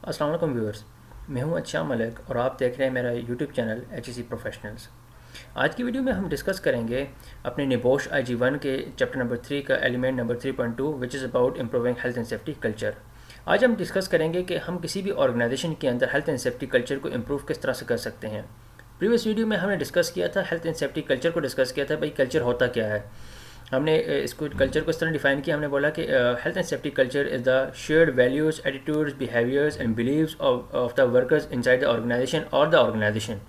अस्सलाम वालेकुम व्यूअर्स। मैं हूं अच्छा मलिक और आप देख रहे हैं मेरा यूट्यूब चैनल HEC प्रोफेशनल्स। आज की वीडियो में हम डिस्कस करेंगे अपने निबोश IG1 के चैप्टर नंबर 3 का element number 3.2 which is about improving health and safety culture. आज हम डिस्कस करेंगे कि हम किसी भी ऑर्गेनाइजेशन के अंदर हेल्थ एंड सेफ्टी कल्चर को इम्प्रूव किस तरह से कर सकते हैं। प्रीवियस वीडियो में हमने डिस्कस किया था, हेल्थ एंड सेफ्टी कल्चर को डिस्कस किया था, भाई कल्चर होता क्या है। हमने इसको कल्चर को इस तरह डिफाइन किया, हमने बोला कि health and safety culture is the shared values, attitudes, behaviours and believes of the workers inside the organisation और द ऑर्गेनाइजेशन।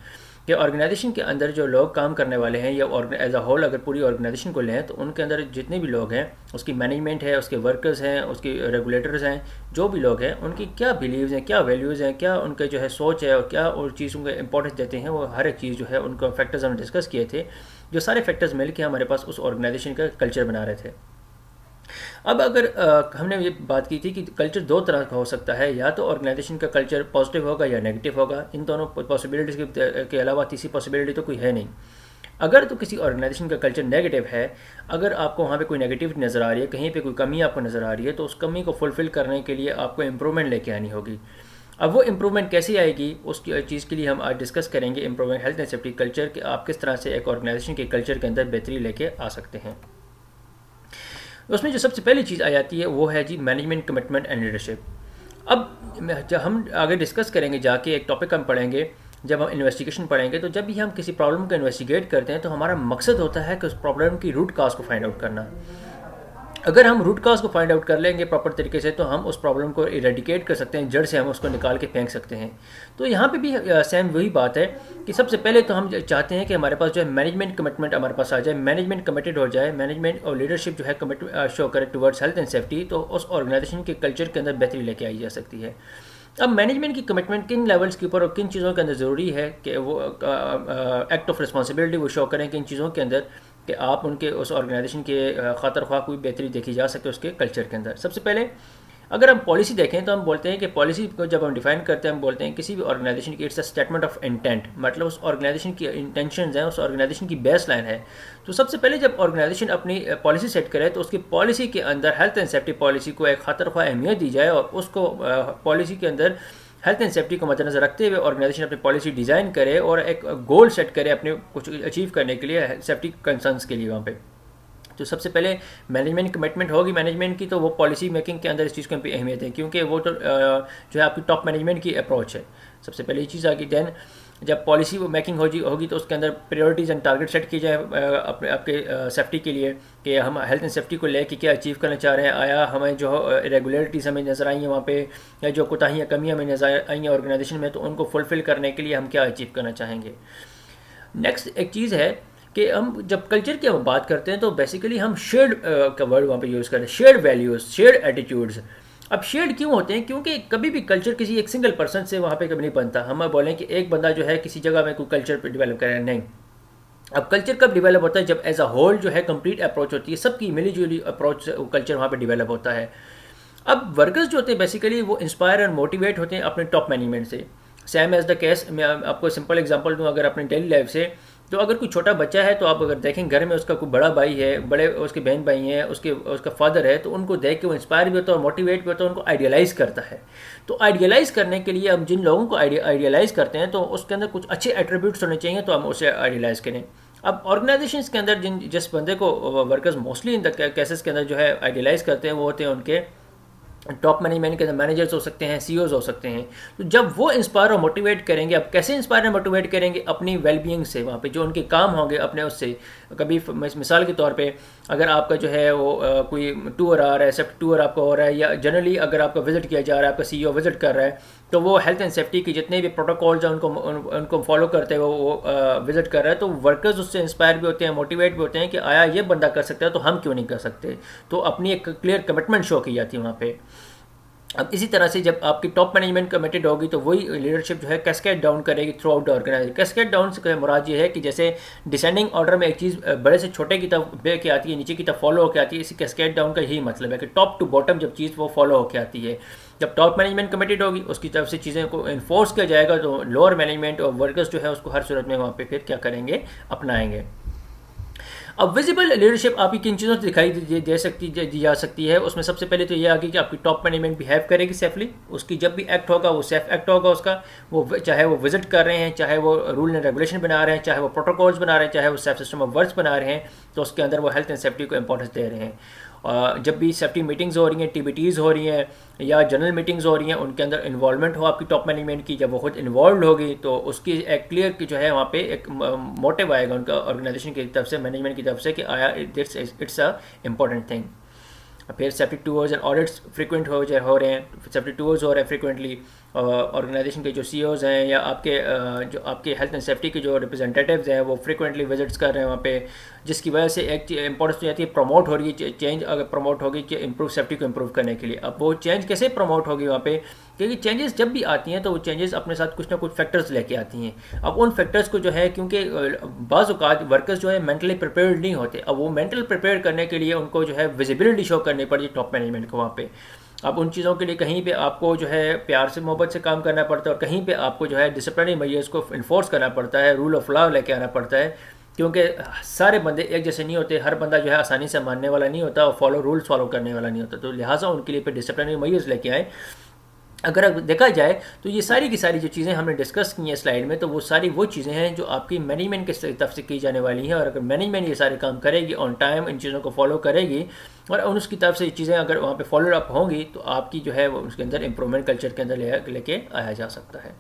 कि ऑर्गेनाइजेशन के अंदर जो लोग काम करने वाले हैं या एज अ होल अगर पूरी ऑर्गेनाइजेशन को लें तो उनके अंदर जितने भी लोग हैं, उसकी मैनेजमेंट है, उसके वर्कर्स हैं, उसके रेगुलेटर्स हैं, जो भी लोग हैं उनकी क्या बिलीव्स हैं, क्या वैल्यूज़ हैं, क्या उनके जो है सोच है और क्या और चीज़ों को इंपॉर्टेंस देते हैं, वो हर एक चीज़ जो है उनको फैक्टर्स हमने डिस्कस किए थे। जो सारे फैक्टर्स मिल के हमारे पास उस ऑर्गेनाइजेशन का कल्चर बना रहे थे। अब अगर हमने ये बात की थी कि कल्चर दो तरह का हो सकता है, या तो ऑर्गेनाइजेशन का कल्चर पॉजिटिव होगा या नेगेटिव होगा। इन दोनों पॉसिबिलिटीज़ के अलावा तीसरी पॉसिबिलिटी तो कोई है नहीं। अगर तो किसी ऑर्गेनाइजेशन का कल्चर नेगेटिव है, अगर आपको वहाँ पे कोई नेगेटिव नज़र आ रही है, कहीं पे कोई कमी आपको नज़र आ रही है, तो उस कमी को फुलफ़िल करने के लिए आपको इम्प्रूवमेंट लेके आनी होगी। अब वो इम्प्रूवमेंट कैसे आएगी, उस चीज़ के लिए हम आज डिस्कस करेंगे improving health and safety culture कि आप किस तरह से एक ऑर्गेनाइजेशन के कल्चर के अंदर बेहतरी लेके आ सकते हैं। उसमें जो सबसे पहली चीज़ आ जाती है वो है जी मैनेजमेंट, कमिटमेंट एंड लीडरशिप। अब जब हम आगे डिस्कस करेंगे, जाके एक टॉपिक हम पढ़ेंगे, जब हम इन्वेस्टिगेशन पढ़ेंगे, तो जब भी हम किसी प्रॉब्लम को इन्वेस्टिगेट करते हैं तो हमारा मकसद होता है कि उस प्रॉब्लम की रूट काज को फाइंड आउट करना। अगर हम रूट काज को फाइंड आउट कर लेंगे प्रॉपर तरीके से तो हम उस प्रॉब्लम को इरेडिकेट कर सकते हैं, जड़ से हम उसको निकाल के फेंक सकते हैं। तो यहाँ पे भी सेम वही बात है कि सबसे पहले तो हम चाहते हैं कि हमारे पास जो है मैनेजमेंट कमिटमेंट हमारे पास आ जाए, मैनेजमेंट कमिटेड हो जाए, मैनेजमेंट और लीडरशिप जो है कमिट शो करे टुवर्ड्स हेल्थ एंड सेफ्टी, तो उस ऑर्गेनाइजेशन के कल्चर के अंदर बेहतरी लेके आई जा सकती है। अब मैनेजमेंट की कमिटमेंट किन लेवल्स के ऊपर और किन चीज़ों के अंदर ज़रूरी है कि वो एक्ट ऑफ रिस्पॉन्सिबिलिटी वो शो करें, किन चीज़ों के अंदर कि आप उनके उस ऑर्गेनाइजेशन के खातर ख्वाह कोई बेहतरी देखी जा सके उसके कल्चर के अंदर। सबसे पहले अगर हम पॉलिसी देखें तो हम बोलते हैं कि पॉलिसी को जब हम डिफाइन करते हैं हम बोलते हैं किसी भी ऑर्गेनाइजेशन की it's a statement of intent, मतलब उस ऑर्गेनाइजेशन की इंटेंशंस हैं, उस ऑर्गेनाइजेशन की बेस लाइन है। तो सबसे पहले जब ऑर्गेनाइजेशन अपनी पॉलिसी सेट करे तो उसकी पॉलिसी के अंदर हेल्थ एंड सेफ्टी पॉलिसी को एक खातर ख्वाह अहमियत दी जाए और उसको पॉलिसी के अंदर हेल्थ एंड सेफ्टी को मद्देनजर रखते हुए ऑर्गेनाइजेशन अपनी पॉलिसी डिज़ाइन करे और एक गोल सेट करे अपने कुछ अचीव करने के लिए, सेफ्टी कंसर्न्स के लिए वहाँ पे। तो सबसे पहले मैनेजमेंट कमिटमेंट होगी मैनेजमेंट की, तो वो पॉलिसी मेकिंग के अंदर इस चीज़ की अहमियत है, क्योंकि वो तो जो है आपकी टॉप मैनेजमेंट की अप्रोच है। सबसे पहले ये चीज़ आगी। देन जब पॉलिसी मेकिंग होगी तो उसके अंदर प्रायोरिटीज़ एंड टारगेट सेट किए जाए अपने आपके सेफ्टी के लिए कि हम हेल्थ एंड सेफ्टी को लेके क्या अचीव करना चाह रहे हैं। आया हमें जो इरेगुलरिटीज़ हमें नज़र आई हैं वहाँ पे, या जो कोताहियाँ कमियाँ हमें नज़र आई हैं ऑर्गेनाइजेशन में, तो उनको फुलफ़िल करने के लिए हम क्या अचीव करना चाहेंगे। नेक्स्ट एक चीज़ है कि हम जब कल्चर की हम बात करते हैं तो बेसिकली हम शेयर्ड का वर्ड वहाँ पे यूज़ करते हैं, शेयर्ड वैल्यूज़, शेयर्ड एटीट्यूड्स। अब शेयर्ड क्यों होते हैं, क्योंकि कभी भी कल्चर किसी एक सिंगल पर्सन से वहाँ पे कभी नहीं बनता। हम बोलें कि एक बंदा जो है किसी जगह में कोई कल्चर डेवलप कर रहा है, नहीं। अब कल्चर कब डेवलप होता है, जब एज अ होल जो है कंप्लीट अप्रोच होती है, सबकी मिली जुली अप्रोच कल्चर वहाँ पे डेवलप होता है। अब वर्कर्स जो होते हैं बेसिकली वो इंस्पायर और मोटिवेट होते हैं अपने टॉप मैनेजमेंट से। सेम एज द केस, मैं आपको सिंपल एग्जांपल दूं अगर अपनी डेली लाइफ से, तो अगर कोई छोटा बच्चा है तो आप अगर देखें घर में उसका कोई बड़ा भाई है, बड़े उसके बहन भाई हैं, उसका फादर है, तो उनको देख के वो इंस्पायर भी होता है और मोटिवेट भी होता है, उनको आइडियलाइज़ करता है। तो आइडियलाइज़ करने के लिए हम जिन लोगों को आइडियलाइज़ करते हैं तो उसके अंदर कुछ अच्छे एट्रीब्यूट्स होने चाहिए, तो हम उसे आइडियलाइज़ करें। अब ऑर्गेनाइजेशंस के अंदर जिस बंदे को workers mostly in the cases के अंदर जो है आइडियलाइज़ करते हैं वो होते हैं उनके टॉप मैनेजमेंट के अंदर मैनेजर्स हो सकते हैं, सीईओज हो सकते हैं। तो जब वो इंस्पायर और मोटिवेट करेंगे, अब कैसे इंस्पायर और मोटिवेट करेंगे, अपनी वेलबींग से, वहाँ पे जो उनके काम होंगे अपने उससे। कभी मिसाल के तौर पे अगर आपका जो है वो कोई टूर आ रहा है, सेफ्टी टूर आपका हो रहा है, या जनरली अगर आपका विजिट किया जा रहा है, आपका सीईओ विजिट कर रहा है, तो वो हेल्थ एंड सेफ्टी की जितने भी प्रोटोकॉल्स हैं उनको फॉलो करते हुए वो विजिट कर रहा है, तो वर्कर्स उससे इंस्पायर भी होते हैं, मोटिवेट भी होते हैं कि आया ये बंदा कर सकता है तो हम क्यों नहीं कर सकते। तो अपनी एक क्लियर कमिटमेंट शो की जाती है वहाँ पे। अब इसी तरह से जब आपकी टॉप मैनेजमेंट कमिटेड होगी तो वही लीडरशिप जो है कैस्केड डाउन करेगी throughout the organisation. Cascade down से मुराद ये है कि जैसे डिसेंडिंग ऑर्डर में एक चीज़ बड़े से छोटे की तरफ बे के आती है, नीचे की तरफ फॉलो होकर आती है, इसी कैस्केड डाउन का यही मतलब है कि टॉप टू बॉटम जब चीज़ वो फॉलो होकर आती है। जब टॉप मैनेजमेंट कमिटेड होगी उसकी तरफ से चीज़ें को इन्फोर्स किया जाएगा, तो लोअर मैनेजमेंट और वर्कर्स जो है उसको हर सूरत में वहाँ पर फिर क्या करेंगे, अपनाएंगे। अब विजिबल लीडरशिप आपकी किन चीज़ों से दिखाई दी जा सकती है, उसमें सबसे पहले तो ये आ गई कि आपकी टॉप मैनेजमेंट बिहेव करेगी सेफली, उसकी जब भी एक्ट होगा वो सेफ एक्ट होगा उसका, वो चाहे वो विजिट कर रहे हैं, चाहे वो रूल एंड रेगुलेशन बना रहे हैं, चाहे वो प्रोटोकॉल्स बना रहे हैं, चाहे वो सेफ सिस्टम ऑफ वर्क्स बना रहे हैं, तो उसके अंदर वो हेल्थ एंड सेफ्टी को इंपॉर्टेंस दे रहे हैं। जब भी सेफ्टी मीटिंग्स हो रही हैं, टीबीटीज़ हो रही हैं या जनरल मीटिंग्स हो रही हैं, उनके अंदर इन्वॉल्वमेंट हो आपकी टॉप मैनेजमेंट की, जब वो खुद इन्वॉल्व होगी तो उसकी एक क्लियर की जो है वहाँ पे एक मोटिव आएगा उनका ऑर्गेनाइजेशन की तरफ से, मैनेजमेंट की तरफ से कि आया इट्स अ इम्पॉर्टेंट थिंग। फिर safety tours and audits frequent हो रहे हैं, सेफ्टी टूर्स हो रहे हैं फ्रीक्वेंटली, ऑर्गेनाइजेशन के जो सीईओज हैं या जो आपके हेल्थ एंड सेफ्टी के जो रिप्रेजेंटेटिव्स हैं वो फ्रीक्वेंटली विजिट्स कर रहे हैं वहाँ पे, जिसकी वजह से एक इंपॉर्टेंस हो जाती है, प्रमोट हो रही है चेंज, अगर प्रमोट होगी कि इम्प्रूव सेफ्टी को इम्प्रूव करने के लिए। अब वो चेंज कैसे प्रमोट होगी वहाँ पे, क्योंकि चेंजेस जब भी आती हैं तो वो चेंजेस अपने साथ कुछ ना कुछ फैक्टर्स लेके आती हैं। अब उन फैक्टर्स को जो है, क्योंकि बाज़ औक़ात वर्कर्स जो है मेंटली प्रिपेयर्ड नहीं होते, अब वो मेंटल प्रिपेयर करने के लिए उनको जो है विजिबिलिटी शो करनी पड़ती है टॉप मैनेजमेंट को वहाँ पे। अब उन चीज़ों के लिए कहीं पे आपको जो है प्यार से मोहब्बत से काम करना पड़ता है और कहीं पे आपको जो है डिसिप्लिनरी मेजर्स को इन्फोर्स करना पड़ता है, रूल ऑफ लॉ लेके आना पड़ता है, क्योंकि सारे बंदे एक जैसे नहीं होते, हर बंदा जो है आसानी से मानने वाला नहीं होता और रूल्स फॉलो करने वाला नहीं होता, तो लिहाजा उनके लिए फिर डिसिप्लिनरी मेजर्स लेके आए। अगर देखा जाए तो ये सारी की सारी जो चीज़ें हमने डिस्कस की हैं स्लाइड में, तो वो सारी वो चीज़ें हैं जो आपकी मैनेजमेंट की तरफ से की जाने वाली हैं, और अगर मैनेजमेंट ये सारे काम करेगी, ऑन टाइम इन चीज़ों को फॉलो करेगी और उसकी तरफ से ये चीज़ें अगर वहाँ पे फॉलो अप होंगी, तो आपकी जो है वो उसके अंदर इम्प्रूवमेंट कल्चर के अंदर लेके आया जा सकता है।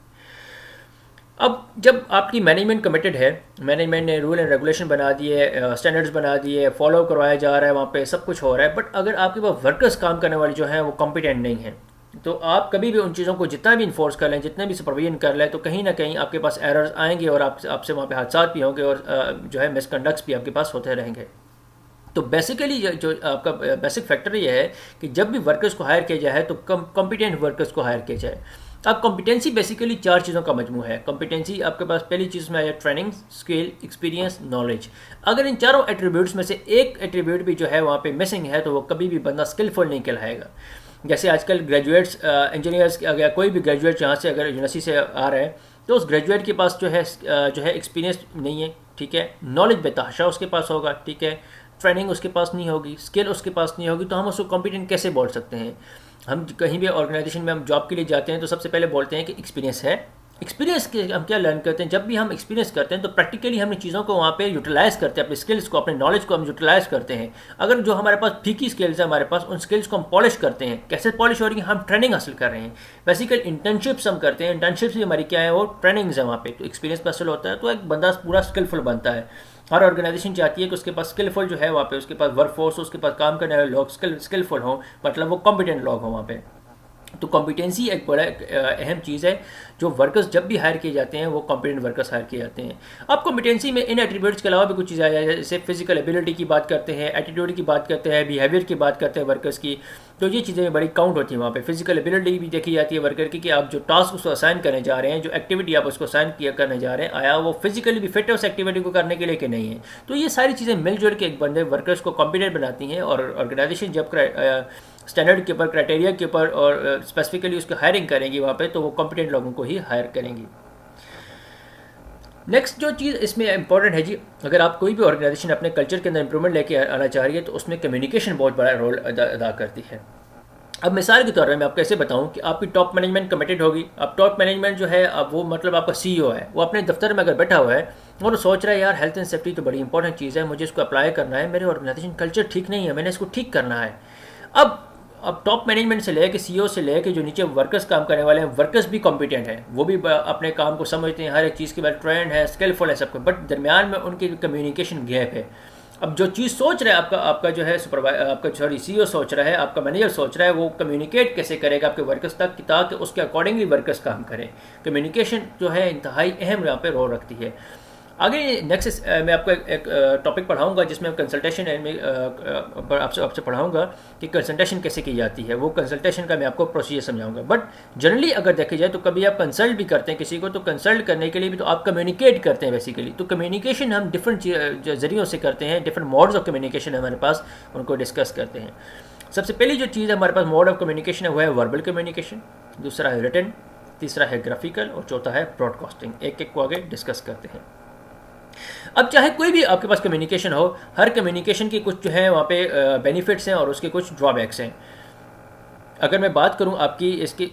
अब जब आपकी मैनेजमेंट कमिटेड है, मैनेजमेंट ने रूल एंड रेगुलेशन बना दिए, स्टैंडर्ड्स बना दिए, फॉलो करवाया जा रहा है, वहाँ पे सब कुछ हो रहा है, बट अगर आपके पास वर्कर्स काम करने वाले जो हैं वो कॉम्पिटेंट नहीं हैं, तो आप कभी भी उन चीज़ों को जितना भी इन्फोर्स कर लें, जितने भी सुपरविजन कर लें, तो कहीं ना कहीं आपके पास एरर्स आएंगे और आपसे वहाँ पे हादसात भी होंगे और जो है मिसकंडक्ट्स भी आपके पास होते रहेंगे। तो बेसिकली जो आपका बेसिक फैक्टर ये है कि जब भी वर्कर्स को हायर किया जाए तो कॉम्पिटेंट वर्कर्स को हायर किया जाए। अब कॉम्पिटेंसी बेसिकली 4 चीज़ों का मजमू है। कॉम्पिटेंसी आपके पास पहली चीज़ में आ जाए ट्रेनिंग, स्किल, एक्सपीरियंस, नॉलेज। अगर इन चारों एट्रीब्यूट्स में से एक एट्रीब्यूट भी जो है वहाँ पे मिसिंग है, तो वो कभी भी बंदा स्किलफुल नहीं कहलाएगा। जैसे आजकल ग्रेजुएट्स इंजीनियर्स, अगर कोई भी ग्रेजुएट यहाँ से अगर यूनिवर्सिटी से आ रहा है, तो उस ग्रेजुएट के पास जो है एक्सपीरियंस नहीं है, ठीक है, नॉलेज बेतहाशा उसके पास होगा, ठीक है, ट्रेनिंग उसके पास नहीं होगी, स्किल उसके पास नहीं होगी, तो हम उसको कॉम्पिटेंट कैसे बोल सकते हैं? हम कहीं भी ऑर्गेनाइजेशन में हम जॉब के लिए जाते हैं तो सबसे पहले बोलते हैं कि एक्सपीरियंस है। एक्सपीरियंस के हम क्या लर्न करते हैं? जब भी हम एक्सपीरियंस करते हैं तो प्रैक्टिकली हमने चीज़ों को वहाँ पे यूटिलाइज़ करते हैं, अपने स्किल्स को, अपने नॉलेज को हम यूटिलाइज़ करते हैं। अगर जो हमारे पास फीकी स्किल्स है हमारे पास, उन स्किल्स को हम पॉलिश करते हैं। कैसे पॉलिश हो रही है? हम ट्रेनिंग हासिल कर रहे हैं, बेसिकली इंटर्नशिप्स हम करते हैं। इंटर्नशिप्स भी हमारी क्या है, वो ट्रेनिंग्स है वहाँ पे, तो एक्सपीरियंस हासिल होता है, तो एक बंदा पूरा स्किलफुल बनता है। हर ऑर्गेनाइजेशन चाहती है कि उसके पास स्किलफुल जो है वहाँ पे, उसके पास वर्कफोर्स, उसके पास काम करने वाले लोग स्किलफुल हों, मतलब वो कॉम्पिटेंट लोग हों वहाँ पे। तो कॉम्पिटेंसी एक बड़ा अहम चीज़ है। जो वर्कर्स जब भी हायर किए जाते हैं वो कॉम्पिटेंट वर्कर्स हायर किए जाते हैं। अब कॉम्पिटेंसी में इन एट्रीब्यूट्स के अलावा भी कुछ चीज़ें आ जाए, जैसे फिजिकल एबिलिटी की बात करते हैं, एटीट्यूड की बात करते हैं, बिहेवियर की बात करते हैं वर्कर्स की, तो ये चीज़ें बड़ी काउंट होती हैं वहाँ पे। फिजिकल एबिलिटी भी देखी जाती है वर्कर की, कि आप जो टास्क उसको असाइन करने जा रहे हैं, जो एक्टिविटी आप उसको असाइन करने जा रहे हैं, आया वो फिजिकली भी फिट है उस एक्टिविटी को करने के लिए कि नहीं है। तो ये सारी चीज़ें मिलजुल के एक बंदे वर्कर्स को कॉम्पिटेंट बनाती हैं, और ऑर्गेनाइजेशन जब स्टैंडर्ड के ऊपर, क्राइटेरिया के ऊपर और स्पेसिफिकली उसकी हायरिंग करेंगी वहाँ पे, तो वो कॉम्पिटेंट लोगों को ही हायर करेंगी। नेक्स्ट जो चीज़ इसमें इंपॉर्टेंट है जी, अगर आप कोई भी ऑर्गेनाइजेशन अपने कल्चर के अंदर इंप्रूवमेंट लेके आना चाह रही है, तो उसमें कम्युनिकेशन बहुत बड़ा रोल अदा करती है। अब मिसाल के तौर पर मैं आपको कैसे बताऊं कि आपकी टॉप मैनेजमेंट कमिटेड होगी। अब टॉप मैनेजमेंट जो है, अब वो मतलब आपका सीईओ है, वो अपने दफ्तर में अगर बैठा हुआ है और वो सोच रहा है यार हेल्थ एंड सेफ्टी तो बड़ी इंपॉर्टेंट चीज़ है, मुझे इसको अप्लाई करना है, मेरे ऑर्गेनाइजेशन कल्चर ठीक नहीं है, मैंने इसको ठीक करना है। अब टॉप मैनेजमेंट से लेकर सीईओ से लेकर जो नीचे वर्कर्स काम करने वाले हैं, वर्कर्स भी कॉम्पिटेंट हैं, वो भी अपने काम को समझते हैं, हर एक चीज़ के बाद ट्रेंड है, स्किलफुल है, सबको, बट दरमियान में उनकी कम्युनिकेशन गैप है। अब जो चीज़ सोच रहा है आपका जो है सीईओ सोच रहा है, आपका मैनेजर सोच रहा है, वो कम्युनिकेट कैसे करेगा आपके वर्कर्स तक, ताकि उसके अकॉर्डिंगली वर्कर्स काम करें। कम्युनिकेशन जो है इंतहाई अहम यहाँ पे रोल रखती है। आगे नेक्स्ट मैं आपको एक टॉपिक पढ़ाऊंगा जिसमें कंसल्टेशन में आपसे पढ़ाऊंगा कि कंसल्टेशन कैसे की जाती है। वो कंसल्टेशन का मैं आपको प्रोसीजर समझाऊंगा। बट जनरली अगर देखे जाए तो कभी आप कंसल्ट भी करते हैं किसी को, तो कंसल्ट करने के लिए भी तो आप कम्युनिकेट करते हैं बेसिकली। तो कम्युनिकेशन हम डिफरेंट जरियों से करते हैं, डिफरेंट मोड्स ऑफ कम्युनिकेशन हमारे पास, उनको डिस्कस करते हैं। सबसे पहली जो चीज़ हमारे पास मोड ऑफ कम्युनिकेशन है वो है वर्बल कम्युनिकेशन, दूसरा है रिटन, तीसरा है ग्राफिकल और चौथा है ब्रॉडकास्टिंग। एक एक को आगे डिस्कस करते हैं। अब चाहे कोई भी आपके पास कम्युनिकेशन हो, हर कम्युनिकेशन की कुछ जो है वहाँ पे बेनिफिट्स हैं और उसके कुछ ड्रॉबैक्स हैं। अगर मैं बात करूँ आपकी इसकी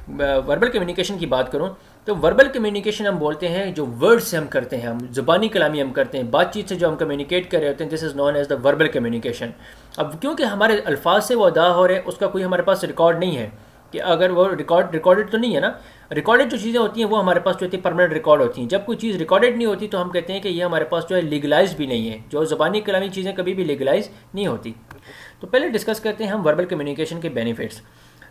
वर्बल कम्युनिकेशन की बात करूँ, तो वर्बल कम्युनिकेशन हम बोलते हैं जो वर्ड से हम करते हैं, हम ज़ुबानी कलामी हम करते हैं, बातचीत से जो हम कम्युनिकेट कर रहे होते हैं, this is known as the verbal communication. अब क्योंकि हमारे अल्फाज से वो अदा हो रहे हैं, उसका कोई हमारे पास रिकॉर्ड नहीं है कि अगर वो रिकॉर्डेड तो नहीं है ना। रिकॉर्डेड जो चीज़ें होती हैं वो हमारे पास जो होती है परमानेंट रिकॉर्ड होती हैं। जब कोई चीज़ रिकॉर्डेड नहीं होती तो हम कहते हैं कि ये हमारे पास जो है लीगलाइज भी नहीं है। जो ज़बानी कलामी चीज़ें कभी भी लीगलाइज नहीं होती। तो पहले डिस्कस करते हैं हम वर्बल कम्युनिकेशन के बेनिफिट्स।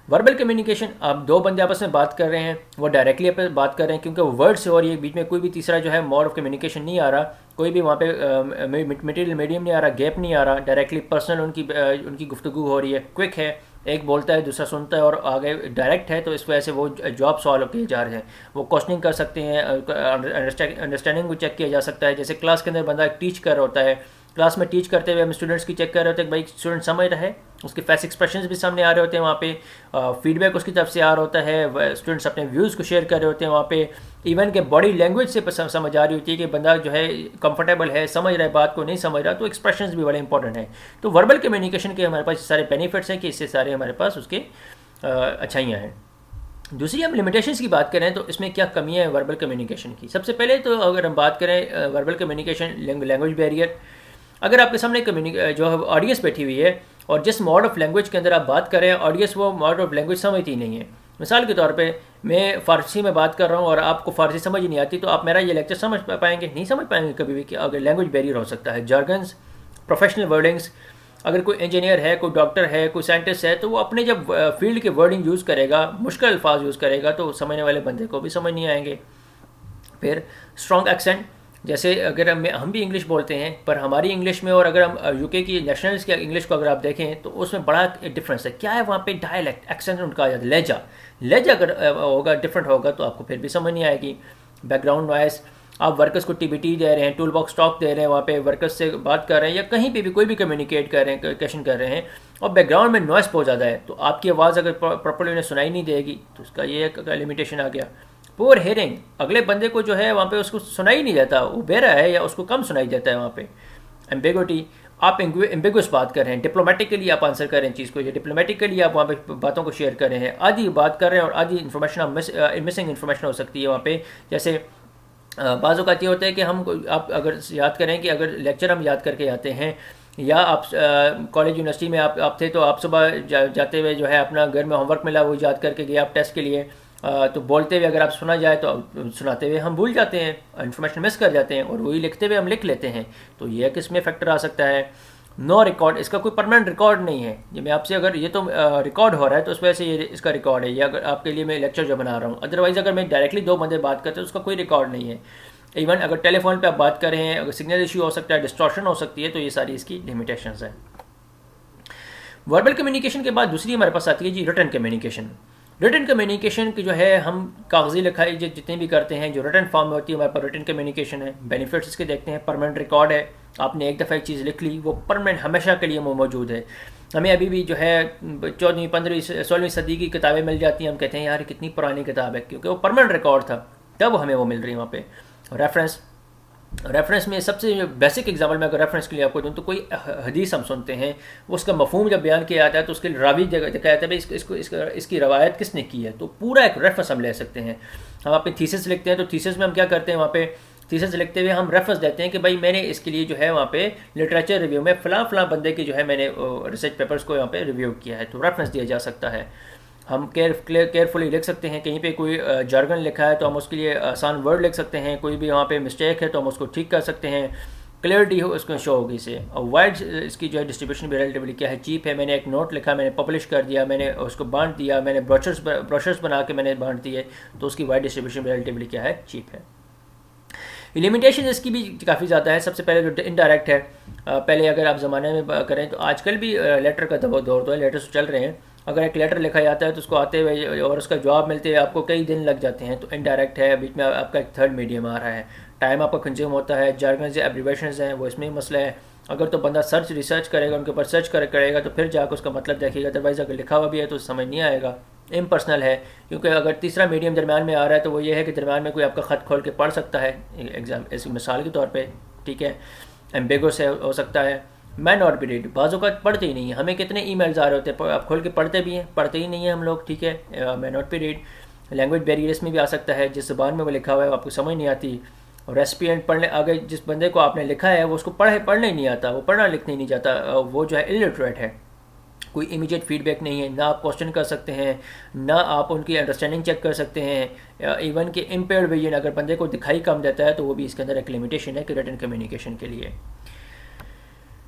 वर्बल कम्युनिकेशन, आप दो बंदे आपस में बात कर रहे हैं, वो डायरेक्टली आपस में बात कर रहे हैं क्योंकि वो वर्ड से, और ये बीच में कोई भी तीसरा जो है मोड ऑफ कम्युनिकेशन नहीं आ रहा, कोई भी वहाँ पे मटेरियल मीडियम नहीं आ रहा, गैप नहीं आ रहा, डायरेक्टली पर्सनल उनकी गुफ्तगू हो रही है, क्विक है, एक बोलता है दूसरा सुनता है और आगे डायरेक्ट है। तो इस वजह से वो जवाब सॉल्व किए जा रहे हैं, वो क्वेश्चनिंग कर सकते हैं, अंडरस्टैंडिंग को चेक किया जा सकता है। जैसे क्लास के अंदर बंदा टीच कर रहा होता है, क्लास में टीच करते हुए हम स्टूडेंट्स की चेक कर रहे होते हैं कि भाई स्टूडेंट समझ रहा है, उसके फेस एक्सप्रेशंस भी सामने आ रहे होते हैं, वहाँ पे फीडबैक उसकी तरफ से आ रहा होता है, स्टूडेंट्स अपने व्यूज़ को शेयर कर रहे होते हैं वहाँ पे, इवन के बॉडी लैंग्वेज से समझ आ रही होती है कि बंदा जो है कंफर्टेबल है, समझ रहा है बात को, नहीं समझ रहा। तो एक्सप्रेशंस भी बड़े इंपॉर्टेंट हैं। तो वर्बल कम्युनिकेशन के हमारे पास सारे बेनिफिट्स हैं कि इससे सारे हमारे पास उसके अच्छाइयाँ हैं। दूसरी हम लिमिटेशंस की बात करें तो इसमें क्या कमियाँ हैं वर्बल कम्युनिकेशन की। सबसे पहले तो अगर हम बात करें वर्बल कम्युनिकेशन, लैंग्वेज बैरियर। अगर आपके सामने जो ऑडियंस बैठी हुई है और जिस मोड ऑफ लैंग्वेज के अंदर आप बात कर रहे हैं, ऑडियंस वो मोड ऑफ लैंग्वेज समझती नहीं है। मिसाल के तौर पे मैं फ़ारसी में बात कर रहा हूँ और आपको फ़ारसी समझ ही नहीं आती, तो आप मेरा ये लेक्चर समझ पाएंगे? नहीं समझ पाएंगे कभी भी, कि अगर लैंग्वेज बैरियर हो सकता है। जार्गन्स, प्रोफेशनल वर्डिंग्स, अगर कोई इंजीनियर है, कोई डॉक्टर है, कोई साइंटिस्ट है, तो वो अपने जब फील्ड के वर्डिंग यूज़ करेगा, मुश्किल अल्फाज यूज़ करेगा, तो समझने वाले बंदे को भी समझ नहीं आएंगे। फिर स्ट्रॉन्ग एक्सेंट, जैसे अगर हम भी इंग्लिश बोलते हैं, पर हमारी इंग्लिश में और अगर हम यूके की नेशनल्स की इंग्लिश को अगर आप देखें तो उसमें बड़ा डिफरेंस है। क्या है वहाँ पे? डायलेक्ट, एक्सेंट उनका आ जाता है, लहजा अगर होगा, डिफरेंट होगा, तो आपको फिर भी समझ नहीं आएगी। बैकग्राउंड नॉइस, आप वर्कर्स को टीबीटी दे रहे हैं, टूल बॉक्स टॉक दे रहे हैं, वहाँ पे वर्कर्स से बात कर रहे हैं या कहीं पे भी कोई भी कम्युनिकेट कर रहे हैं, क्वेश्चन कर रहे हैं, और बैकग्राउंड में नॉइस बहुत ज़्यादा है, तो आपकी आवाज़ अगर प्रॉपर्ली उन्हें सुनाई नहीं देगी तो उसका ये एक लिमिटेशन आ गया। पुअर हेयरिंग, अगले बंदे को जो है वहाँ पे उसको सुनाई नहीं देता, वो बहरा है या उसको कम सुनाई देता है वहाँ पे। एम्बिग्विटी, आप एम्बिगुअस बात कर रहे हैं, डिप्लोमेटिकली आप आंसर कर रहे हैं चीज़ को, या डिप्लोमेटिकली आप वहाँ पे बातों को शेयर कर रहे हैं, आधी बात कर रहे हैं और आधी इन्फॉर्मेशन आप मिसिंग इन्फॉर्मेशन हो सकती है वहाँ पे। जैसे बाज़ औक़ात ये होता है कि आप अगर याद करें कि अगर लेक्चर हम याद करके आते हैं, या आप कॉलेज यूनिवर्सिटी में आप थे, तो आप सुबह जाते हुए जो है अपना घर में होमवर्क मिला वो याद करके गए आप टेस्ट के लिए, तो बोलते हुए अगर आप सुना जाए तो सुनाते हुए हम भूल जाते हैं, इन्फॉर्मेशन मिस कर जाते हैं, और वही लिखते हुए हम लिख लेते हैं, तो ये किस में फैक्टर आ सकता है। नो रिकॉर्ड, इसका कोई परमानेंट रिकॉर्ड नहीं है। ये मैं आपसे अगर ये तो रिकॉर्ड हो रहा है तो उस वजह से ये इसका रिकॉर्ड है, या अगर आपके लिए मैं लेक्चर जो बना रहा हूँ, अदरवाइज़ अगर मैं डायरेक्टली दो बंदे बात करते हैं तो उसका कोई रिकॉर्ड नहीं है। इवन अगर टेलीफोन पे आप बात कर रहे हैं, अगर सिग्नल इशू हो सकता है, डिस्टॉर्शन हो सकती है, तो ये सारी इसकी लिमिटेशंस हैं। वर्बल कम्युनिकेशन के बाद दूसरी हमारे पास आती है जी रिटन कम्युनिकेशन। रिटन कम्युनिकेशन की जो है हम कागजी लिखाई जितने भी करते हैं, जो रिटन फॉर्म में होती है, हमारे पास रिटन कम्युनिकेशन है। बेनिफिट्स इसके देखते हैं, परमानेंट रिकॉर्ड है, आपने एक दफ़ा एक चीज़ लिख ली, वो परमानेंट हमेशा के लिए वो मौजूद है। हमें अभी भी जो है 14वीं 15वीं 16वीं सदी की किताबें मिल जाती हैं, हम कहते हैं यार कितनी पुरानी किताब है, क्योंकि वो परमानेंट रिकॉर्ड था, तब हमें वो मिल रही है वहाँ पे। रेफरेंस में सबसे बेसिक एग्जाम्पल में अगर रेफरेंस के लिए आपको दूँ, तो कोई हदीस हम सुनते हैं, उसका मफहूम जब बयान किया जाता है तो उसके रावी जगह कहा जाता है इसकी रवायत किसने की है, तो पूरा एक रेफरेंस हम ले सकते हैं। हम अपनी थीसिस लिखते हैं, तो थीसिस में हम क्या करते हैं, वहाँ पे थीसिस लिखते हुए हम रेफरेंस देते हैं कि भाई मैंने इसके लिए जो है वहाँ पे लिटरेचर रिव्यू में फ़लाँ बंदे की जो है मैंने रिसर्च पेपर्स को यहाँ पे रिव्यू किया है, तो रेफरेंस दिया जा सकता है। हम केयरफुली लिख सकते हैं, कहीं पे कोई जार्गन लिखा है तो हम उसके लिए आसान वर्ड लिख सकते हैं, कोई भी वहाँ पे मिस्टेक है तो हम उसको ठीक कर सकते हैं, क्लियरिटी हो उसको शो होगी इसे। और वाइड इसकी जो है डिस्ट्रीब्यूशन भी रिलेटिवली क्या है, चीप है। मैंने एक नोट लिखा, मैंने पब्लिश कर दिया, मैंने उसको बांट दिया, मैंने ब्रोशर्स बना के मैंने बांट दिए, तो उसकी वाइड डिस्ट्रीब्यूशन रिलेटिवली क्या है, चीप है। लिमिटेशन इसकी भी काफ़ी ज़्यादा है। सबसे पहले जो इनडायरेक्ट है, पहले अगर आप ज़माने में करें तो आजकल भी लेटर का दौर तो है, लेटर्स चल रहे हैं। अगर एक लेटर लिखा जाता है तो उसको आते हुए और उसका जवाब मिलते हुए आपको कई दिन लग जाते हैं, तो इनडायरेक्ट है। बीच में आपका एक थर्ड मीडियम आ रहा है, टाइम आपका कंज्यूम होता है, जार्गन्स या एब्रीवेशंस हैं वो इसमें ही मसला है। अगर तो बंदा रिसर्च करेगा, उनके ऊपर सर्च करेगा तो फिर जाकर उसका मतलब देखेगा, अदरवाइज़ अगर लिखा हुआ भी है तो समझ नहीं आएगा, इम्पर्सनल है, क्योंकि अगर तीसरा मीडियम दरम्यान में आ रहा है तो वो ये है कि दरम्यान में कोई आपका ख़त खोल के पढ़ सकता है, एग्जाम ऐसी मिसाल के तौर पे, ठीक है। एम्बेगो से हो सकता है। मैं नॉट बी रीड, बाज़ों का पढ़ते ही नहीं है, हमें कितने ईमेल्स आ रहे होते हैं, आप खोल के पढ़ते भी हैं, पढ़ते ही नहीं हैं हम लोग, ठीक है। मैं not be read. Language barriers में भी आ सकता है, जिस ज़बान में वो लिखा हुआ है आपको समझ नहीं आती। और रेसिपिएंट पढ़ने आगे जिस बंदे को आपने लिखा है वो उसको पढ़ने ही नहीं आता, वो पढ़ना लिखने ही नहीं जाता, वो जो है इलिटरेट है, कोई इमीडिएट फीडबैक नहीं है, ना आप क्वेश्चन कर सकते हैं, ना आप उनकी अंडरस्टैंडिंग चेक कर सकते हैं। इवन कि इम्पेयर्ड विजन अगर बंदे को दिखाई कम देता है तो वो भी इसके अंदर एक लिमिटेशन है कि रिटन कम्युनिकेशन के लिए।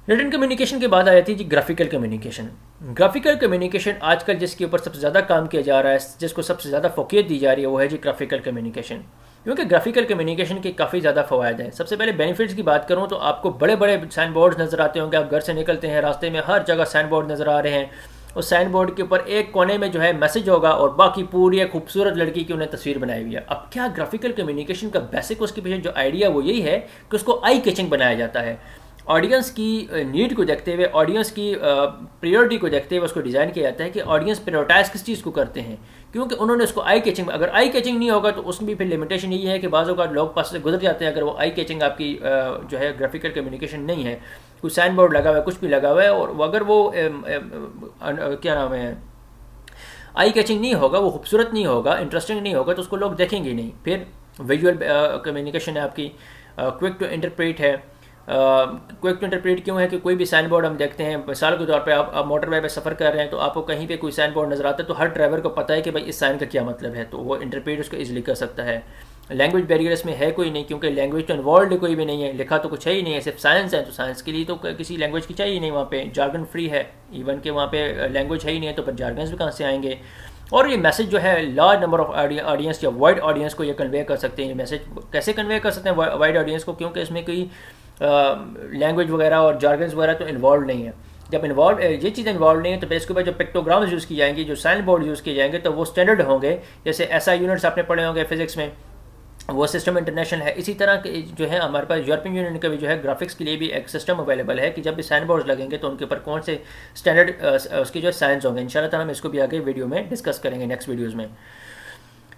रिटन कम्युनिकेशन के बाद आ जाती है जी ग्राफिकल कम्युनिकेशन। ग्राफिकल कम्युनिकेशन आजकल जिसके ऊपर सबसे ज़्यादा काम किया जा रहा है, जिसको सबसे ज़्यादा फोकियत दी जा रही है, वो है जी ग्राफिकल कम्युनिकेशन। क्योंकि ग्राफिकल कम्युनिकेशन के काफ़ी ज़्यादा फ़वायद हैं। सबसे पहले बेनिफिट्स की बात करूँ तो आपको बड़े बड़े साइन बोर्ड्स नज़र आते होंगे, आप घर से निकलते हैं रास्ते में हर जगह साइन बोर्ड नज़र आ रहे हैं, उस साइन बोर्ड के ऊपर एक कोने में जो है मैसेज होगा और बाकी पूरी एक खूबसूरत लड़की की उन्हें तस्वीर बनाई हुई है। अब क्या ग्राफिकल कम्युनिकेशन का बेसिक उसके पीछे जो आइडिया वो यही है कि उसको आई कैचिंग बनाया जाता है। ऑडियंस की नीड को देखते हुए, ऑडियंस की प्रायोरिटी को देखते हुए उसको डिज़ाइन किया जाता है कि ऑडियंस प्रायोरिटाइज किस चीज़ को करते हैं, क्योंकि उन्होंने उसको आई कैचिंग, अगर आई कैचिंग नहीं होगा तो उसमें भी फिर लिमिटेशन यही है कि बाज़ों का लोग पास से गुजर जाते हैं अगर वो आई कैचिंग आपकी जो है ग्राफिकल कम्युनिकेशन नहीं है। कुछ साइन बोर्ड लगा हुआ है, कुछ भी लगा हुआ है, और अगर वो क्या नाम है आई कैचिंग नहीं होगा, वो खूबसूरत नहीं होगा, इंटरेस्टिंग नहीं होगा, तो उसको लोग देखेंगे नहीं। फिर विजुअल कम्युनिकेशन है आपकी, क्विक टू इंटरप्रेट है। क्विक टू इंटरप्रेट क्यों है कि कोई भी साइन बोर्ड हम देखते हैं, मिसाल के तौर पे आप मोटरवे पे सफ़र कर रहे हैं तो आपको कहीं पे कोई साइन बोर्ड नज़र आता है तो हर ड्राइवर को पता है कि भाई इस साइन का क्या मतलब है, तो वो इंटरप्रेट उसको ईजिली कर सकता है। लैंग्वेज बैरियर्स में है कोई नहीं, क्योंकि लैंग्वेज तो इन्वॉल्व कोई भी नहीं है, लिखा तो कुछ है ही नहीं है, सिर्फ साइंस है, तो साइंस के लिए तो किसी लैंग्वेज की चाहिए नहीं, वहाँ पे जार्गन फ्री है, इवन के वहाँ पे लैंग्वेज है ही नहीं है तो फिर जार्गन्स भी कहाँ से आएंगे। और ये मैसेज जो है लार्ज नंबर ऑफ ऑडियंस या वाइड ऑडियंस को ये कन्वे कर सकते हैं। ये मैसेज कैसे कन्वे कर सकते हैं वाइड ऑडियंस को, क्योंकि इसमें कोई लैंग्वेज वगैरह और जार्गन्स वगैरह तो इन्वॉल्व नहीं है। जब ये चीज़ें इन्वॉल्व नहीं है तो फिर इसके बाद जो पिक्टोग्राम्स यूज़ की जाएंगी, जो साइन बोर्ड यूज़ किए जाएंगे, तो वो स्टैंडर्ड होंगे। जैसे ऐसा यूनिट्स आपने पढ़े होंगे फिजिक्स में, वो सिस्टम इंटरनेशनल है। इसी तरह के जो है हमारे पास यूरोपियन यूनियन का भी जो है ग्राफिक्स के लिए भी एक सिस्टम अवेलेबल है कि जब भी साइन बोर्ड्स लगेंगे तो उनके ऊपर कौन से स्टैंडर्ड उसके जो है साइंस होंगे। इंशाल्लाह ताला हम इसको भी आगे वीडियो में डिस्कस करेंगे नेक्स्ट वीडियोज़ में।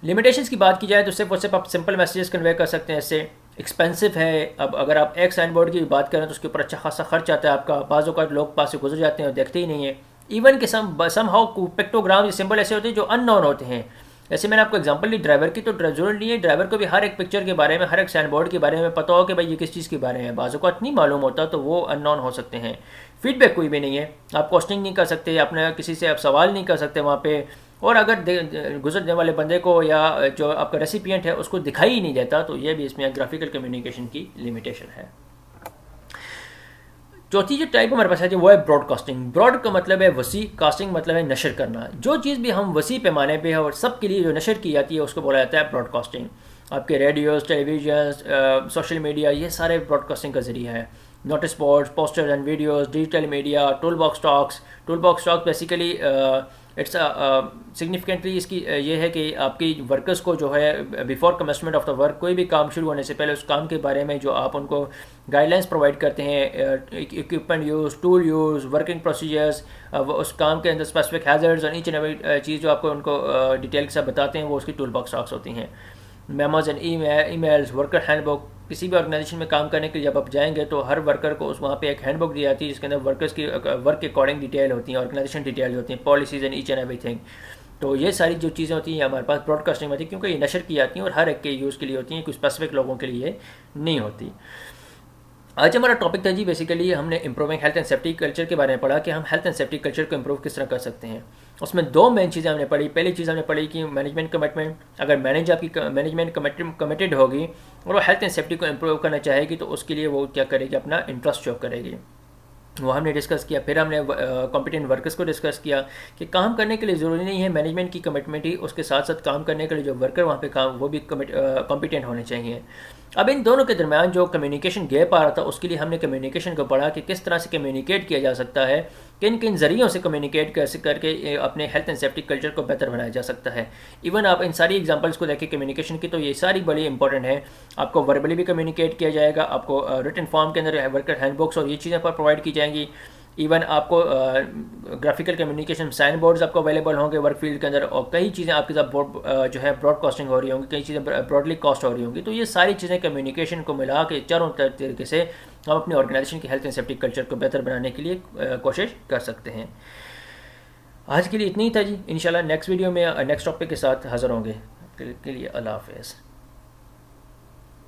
लिमिटेशंस की बात की जाए तो सिर्फ और सिर्फ आप सिंपल मैसेजेस कन्वे कर सकते हैं, इससे एक्सपेंसिव है। अब अगर आप एक साइन बोर्ड की बात करें तो उसके ऊपर अच्छा खासा खर्च आता है आपका, बाज़ों का लोग पास से गुजर जाते हैं और देखते ही नहीं है। इवन के सम हाउ पिक्टोग्राम सिंबल ऐसे होते हैं जो अननोन होते हैं। जैसे मैंने आपको एग्जांपल दी ड्राइवर की, तो जरूरी नहीं है ड्राइवर को भी हर एक पिक्चर के बारे में, हर एक साइन बोर्ड के बारे में पता हो कि भाई ये किस चीज़ के बारे में, बाज़ों को नहीं मालूम होता तो वो अननोन हो सकते हैं। फीडबैक कोई भी नहीं है, आप क्वेश्चनिंग नहीं कर सकते, अपने किसी से आप सवाल नहीं कर सकते वहाँ पे, और अगर गुजरने वाले बंदे को या जो आपका रेसिपिएंट है उसको दिखाई ही नहीं देता तो ये भी इसमें ग्राफिकल कम्युनिकेशन की लिमिटेशन है। चौथी जो टाइप हमारे पास है वो है ब्रॉडकास्टिंग। ब्रॉड का मतलब है वसी, कास्टिंग मतलब है नशर करना। जो चीज़ भी हम वसी पैमाने पे है और सबके लिए जो नशर की जाती है उसको बोला जाता है ब्रॉडकास्टिंग। आपके रेडियोस, टेलीविजन, सोशल मीडिया, ये सारे ब्रॉडकास्टिंग का जरिया है। Notice boards, posters and videos, digital media, tool box talks basically it's significantly इसकी ये है कि आपकी वर्कर्स को जो है before commencement of the work, कोई भी काम शुरू होने से पहले उस काम के बारे में जो आप उनको गाइडलाइंस प्रोवाइड करते हैं, equipment use, tool use, working procedures, उस काम के अंदर स्पेसिफिक हैजर्ड्स और ईच एंड एवरी चीज़ जो आपको उनको डिटेल के साथ बताते हैं, वो उसकी टूल बॉक्स टॉक्स होती हैं। Memos and emails, worker handbook. किसी भी ऑर्गेनाइजेशन में काम करने के लिए जब आप जाएंगे तो हर वर्कर को उस वहाँ पे एक हैंडबुक दी जाती है जिसके अंदर वर्कर्स की वर्क के अकॉर्डिंग डिटेल होती हैं, ऑर्गेनाइजेशन डिटेल होती हैं, policies and each and everything. तो ये सारी जो चीज़ें होती हैं हमारे पास ब्रॉडकास्टिंग में होती है, क्योंकि ये नशर की जाती हैं और हर एक के यूज़ के लिए होती हैं, कुछ स्पेसिफिक लोगों के लिए नहीं होती। आज हमारा टॉपिक था जी बेसिकली हमने improving health and safety culture के बारे में पढ़ा कि हम हेल्थ एंड सेफ्टी कल्चर को इंप्रूव किस तरह कर सकते हैं। उसमें दो मेन चीज़ें हमने पढ़ी। पहली चीज़ हमने पढ़ी कि मैनेजमेंट कमिटमेंट, अगर मैनेजमेंट कमिटेड होगी और वो हेल्थ एंड सेफ्टी को इंप्रूव करना चाहेगी तो उसके लिए वो क्या करेगी, अपना इंटरेस्ट शो करेगी, वो हमने डिस्कस किया। फिर हमने कॉम्पिटेंट वर्कर्स को डिस्कस किया कि काम करने के लिए ज़रूरी नहीं है मैनेजमेंट की कमिटमेंट ही, उसके साथ साथ काम करने के लिए जो वर्कर वहाँ पे काम वो भी कॉम्पिटेंट होने चाहिए। अब इन दोनों के दरमियान जो कम्युनिकेशन गैप आ रहा था उसके लिए हमने कम्युनिकेशन को पढ़ा कि किस तरह से कम्युनिकेट किया जा सकता है, किन किन ज़रियों से कम्युनिकेट करके अपने हेल्थ एंड सेफ्टी कल्चर को बेहतर बनाया जा सकता है। इवन आप इन सारी एग्जांपल्स को देखें कम्युनिकेशन की तो ये सारी बड़ी इंपॉर्टेंट है। आपको वर्बली भी कम्युनिकेट किया जाएगा, आपको रिटन फॉर्म के अंदर वर्कर हैंडबुक्स और ये चीज़ें पर प्रोवाइड की जाएंगी, इवन आपको ग्राफिकल कम्युनिकेशन साइन बोर्ड्स आपको अवेलेबल होंगे वर्क फील्ड के अंदर, और कई चीज़ें आपके साथ जो है ब्रॉडकास्टिंग हो रही होंगी, कई चीज़ें ब्रॉडली कास्ट हो रही होंगी। तो ये सारी चीज़ें कम्युनिकेशन को मिला के चारों तरीके से हम अपनी ऑर्गेनाइजेशन की हेल्थ एंड सेफ्टी कल्चर को बेहतर बनाने के लिए कोशिश कर सकते हैं। आज के लिए इतनी ही था जी। इंशाल्लाह नेक्स्ट वीडियो में नेक्स्ट टॉपिक के साथ हाज़िर होंगे। के लिए अल्लाह हाफ़िज़।